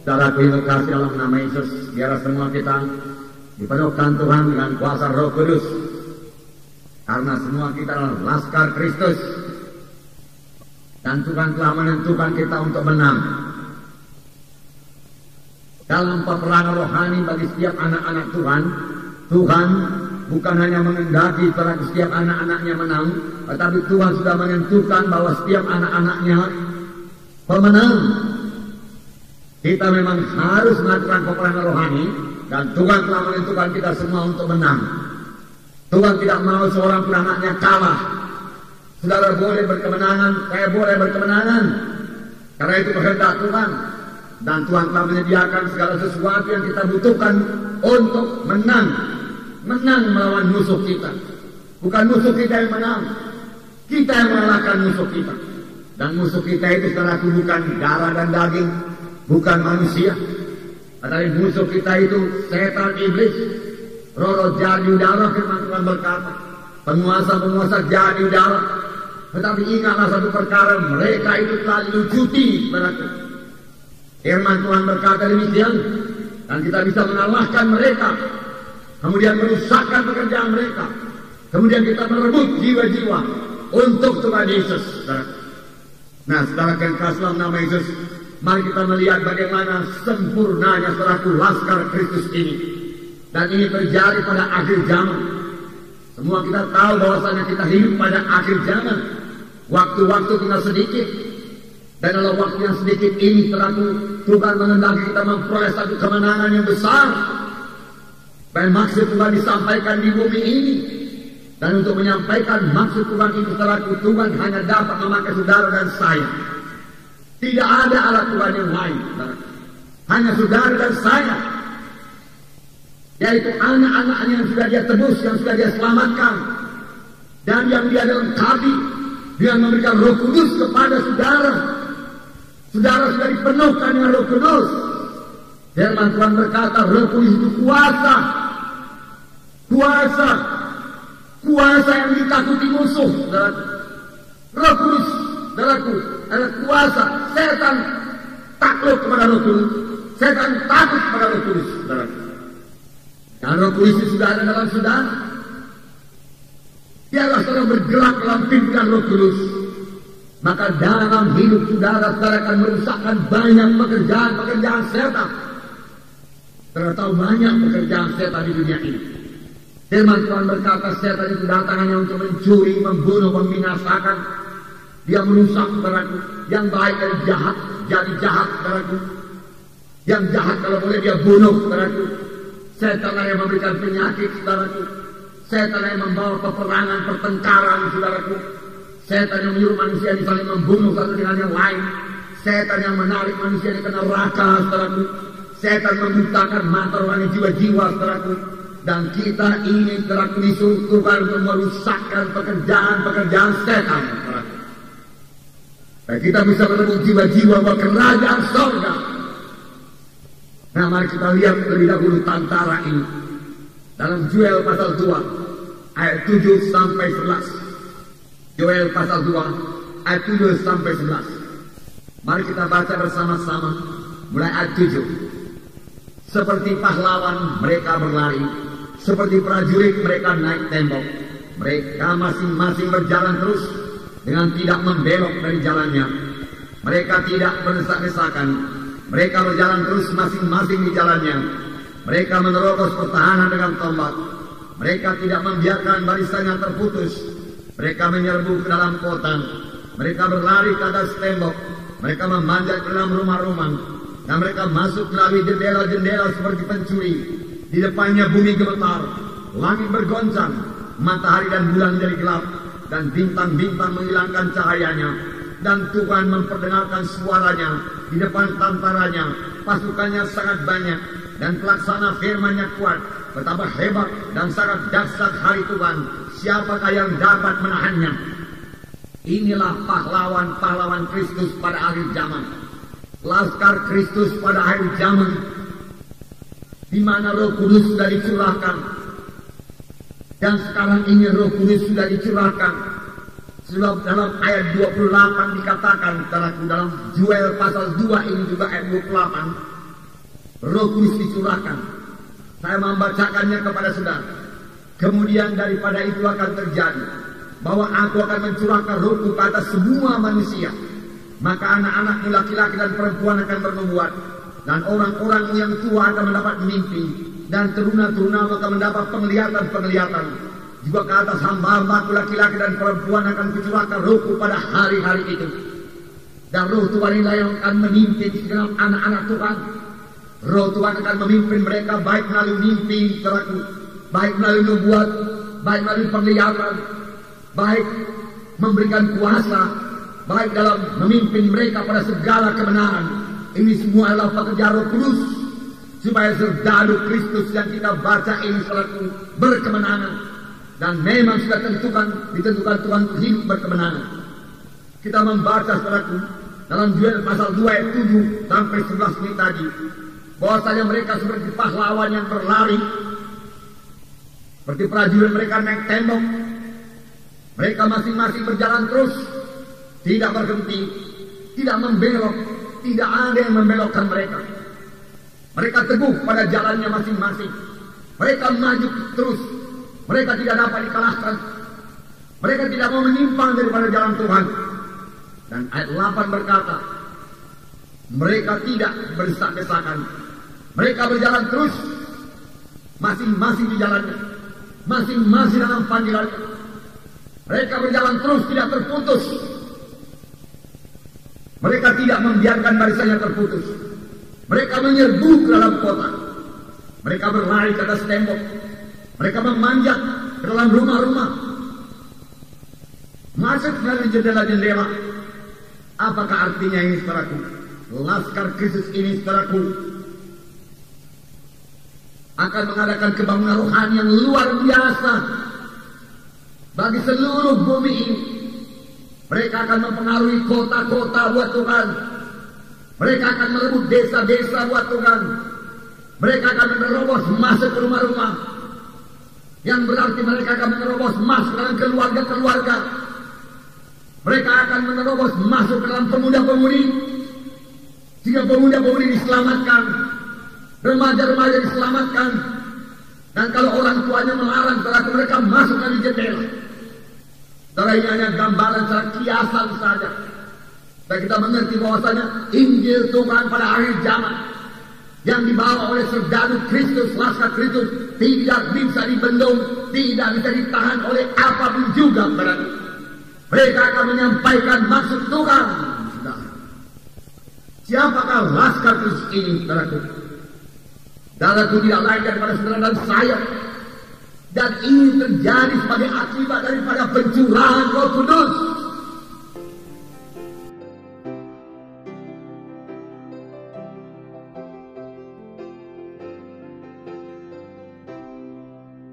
Saudara yang kasih dalam nama Yesus, biarlah semua kita dipenuhkan Tuhan dengan kuasa Roh Kudus. Karena semua kita adalah laskar Kristus. Dan Tuhan telah menentukan kita untuk menang dalam peperangan rohani bagi setiap anak-anak Tuhan. Tuhan bukan hanya mengendaki terhadap setiap anak-anaknya menang, tetapi Tuhan sudah menentukan bahwa setiap anak-anaknya pemenang. Kita memang harus melakukan peperangan rohani, dan Tuhan telah menentukan kita semua untuk menang. Tuhan tidak mau seorang pun anaknya kalah. Saudara boleh berkemenangan, saya boleh berkemenangan, karena itu kehendak Tuhan. Dan Tuhan telah menyediakan segala sesuatu yang kita butuhkan untuk menang. Menang melawan musuh kita. Bukan musuh kita yang menang, kita yang mengalahkan musuh kita. Dan musuh kita itu saudara bukan darah dan daging, bukan manusia. Tetapi musuh kita itu setan iblis, roh-roh jahat di udara, firman Tuhan berkata. Penguasa-penguasa jahat di udara. Tetapi ingatlah satu perkara, mereka itu telah dilucuti. Firman Tuhan berkata demikian, dan kita bisa mengalahkan mereka, kemudian merusakkan pekerjaan mereka, kemudian kita merebut jiwa-jiwa untuk Tuhan Yesus. Nah, setelah kasih dalam nama Yesus, mari kita melihat bagaimana sempurnanya saudaraku laskar Kristus ini. Dan ini terjadi pada akhir zaman. Semua kita tahu bahwasanya kita hidup pada akhir zaman. Waktu-waktu kita sedikit. Dan dalam waktu yang sedikit ini saudaraku, Tuhan mengendaki kita memperoleh satu kemenangan yang besar. Dan maksud Tuhan disampaikan di bumi ini. Dan untuk menyampaikan maksud Tuhan itu saudaraku, Tuhan hanya dapat memakai saudara dan saya. Tidak ada alat Tuhan yang lain, saudara. Hanya saudara dan saya, yaitu anak-anaknya yang sudah dia tebus, yang sudah dia selamatkan, dan yang dia lengkapi dengan memberikan Roh Kudus kepada saudara. Saudara sudah dipenuhkan dengan Roh Kudus. Firman Tuhan berkata, Roh Kudus itu kuasa. Kuasa. Kuasa yang ditakuti musuh, saudara. Roh Kudus, saudaraku, adalah kuasa. Setan takluk kepada Roh Kudus. Setan takut kepada Roh Kudus, saudaraku. Dan Roh Kudus itu sudah ada dalam saudara. Biarlah saudara bergerak dalam pimpinan Roh Kudus. Maka dalam hidup saudara akan merusakkan banyak pekerjaan-pekerjaan setan. Saudara tahu banyak pekerjaan setan di dunia ini. Firman Tuhan berkata setan itu datang hanya untuk mencuri, membunuh, membinasakan. Dia merusak saudaraku. Yang baik dan jahat jadi jahat saudaraku. Yang jahat kalau boleh dia bunuh saudaraku. Setan yang memberikan penyakit saudaraku. Setan yang membawa peperangan, pertengkaran saudaraku. Setan yang menyuruh manusia ini saling membunuh satu dengan yang lain. Setan yang menarik manusia ini ke neraka saudaraku. Setan membutakan mata rohani jiwa-jiwa saudaraku. Dan kita ini saudaraku disuruh Tuhan untuk merusakkan pekerjaan-pekerjaan setan saudaraku. Dan kita bisa merebut jiwa-jiwa ke kerajaan surga. Nah, mari kita lihat lebih dahulu tantara ini. Dalam Yoel pasal 2 ayat 7 sampai 11. Yoel pasal 2 ayat 7 sampai 11. Mari kita baca bersama-sama mulai ayat 7. Seperti pahlawan mereka berlari, seperti prajurit mereka naik tembok. Mereka masing-masing berjalan terus dengan tidak membelok dari jalannya. Mereka tidak berdesak-desakan. Mereka berjalan terus masing-masing di jalannya. Mereka menerobos pertahanan dengan tombak. Mereka tidak membiarkan barisannya terputus. Mereka menyerbu ke dalam kota. Mereka berlari ke atas tembok. Mereka memanjat ke dalam rumah-rumah. Dan mereka masuk melalui jendela-jendela seperti pencuri. Di depannya bumi gemetar. Langit bergoncang. Matahari dan bulan menjadi gelap. Dan bintang-bintang menghilangkan cahayanya. Dan Tuhan memperdengarkan suaranya. Di depan tantaranya. Pasukannya sangat banyak. Dan pelaksana firman-Nya kuat. Betapa hebat dan sangat dahsyat hari Tuhan. Siapakah yang dapat menahannya? Inilah pahlawan-pahlawan Kristus pada akhir zaman. Laskar Kristus pada akhir zaman. Di mana Roh Kudus sudah dicurahkan. Dan sekarang ini Roh Kudus sudah dicurahkan. Sebab dalam ayat 28 dikatakan dalam Yoel pasal 2 ini juga ayat 28. Roh Kudus dicurahkan. Saya membacakannya kepada saudara. Kemudian daripada itu akan terjadi bahwa aku akan mencurahkan rohku ke atas semua manusia. Maka anak-anakmu laki-laki dan perempuan akan bernubuat, dan orang-orang yang tua akan mendapat mimpi, dan teruna-teruna akan mendapat penglihatan-penglihatan. Juga ke atas hamba-hambaku laki-laki dan perempuan akan kucurahkan rohku pada hari-hari itu. Dan roh Tuhan inilah yang akan memimpin segenap anak-anak Tuhan. Roh Tuhan akan memimpin mereka baik melalui mimpi, saudaraku, baik melalui nubuat, baik melalui penglihatan, baik memberikan kuasa, baik dalam memimpin mereka pada segala kebenaran. Ini semua adalah pekerjaan Roh Kudus, supaya serdadu Kristus yang kita baca ini saudaraku berkemenangan. Dan memang sudah ditentukan Tuhan hidup berkemenangan. Kita membaca saudaraku dalam Yoel pasal 2 ayat 7 sampai 11 ini tadi, bahwasanya mereka seperti pahlawan yang berlari, seperti prajurit mereka naik tembok. Mereka masing-masing berjalan terus, tidak berhenti, tidak membelok, tidak ada yang membelokkan mereka. Mereka teguh pada jalannya masing-masing. Mereka maju terus. Mereka tidak dapat dikalahkan. Mereka tidak mau menyimpang daripada jalan Tuhan. Dan ayat 8 berkata, mereka tidak berdesak-desakan. Mereka berjalan terus, masing-masing di jalannya, masing-masing dalam panggilannya. Mereka berjalan terus, tidak terputus. Mereka tidak membiarkan barisannya terputus. Mereka menyerbu ke dalam kota. Mereka berlari ke atas tembok. Mereka memanjat ke dalam rumah-rumah, masuk melalui jendela-jendela. Apakah artinya ini, saudaraku? Laskar Kristus ini, saudaraku, akan mengadakan kebangunan rohani yang luar biasa bagi seluruh bumi ini. Mereka akan mempengaruhi kota-kota buat Tuhan. Mereka akan merebut desa-desa buat Tuhan. Mereka akan menerobos masuk ke rumah-rumah, yang berarti mereka akan menerobos masuk dalam keluarga-keluarga. Mereka akan menerobos masuk ke dalam pemuda-pemudi, sehingga pemuda-pemudi diselamatkan, remaja-remaja diselamatkan. Dan kalau orang tuanya melarang, saudara, mereka masuk dari jendela. Saudara, ini hanya gambaran secara kiasan saja. Dan kita mengerti bahwasanya Injil Tuhan pada akhir zaman yang dibawa oleh serdadu Kristus, laskar Kristus, tidak bisa dibendung, tidak bisa ditahan oleh apapun juga. Mereka akan menyampaikan maksud Tuhan. Siapakah laskar Kristus ini, saudaraku? Saudaraku, tidak lain daripada saudara dan saya. Dan ini terjadi sebagai akibat daripada pencurahan Roh Kudus.